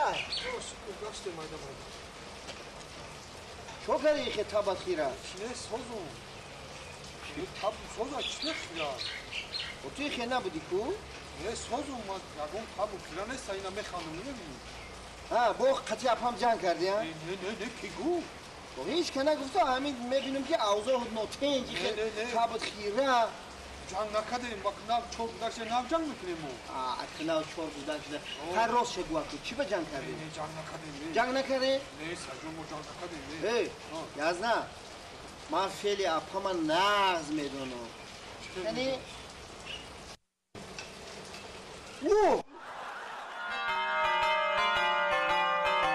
خیره گشته مایدم چو کردی خیلی تابت خیره چنه سازم تاب سازا چنه خیره و توی خیلی نبودی کو؟ نه سازم من یکم تابو خیره نیست اینا میخوانم نمیبینی ها با قطعی اپام جنگ کردی ها؟ نه کی گو با هیچ که نگفته همین میبینم که اوضاع نوتنجی خیلی تابت خیره جنگ نکردیم با کنار چور بودکشه نو جنگ میکنیم اکناو چور بودکشه هر روز چه گوه چی به جنگ کردی؟ نه جنگ نکردیم جنگ نکردی؟ نه سرجون ما جنگ نکردیم ای یزنه من خیلی اپام نغز میدونم یعنی اوه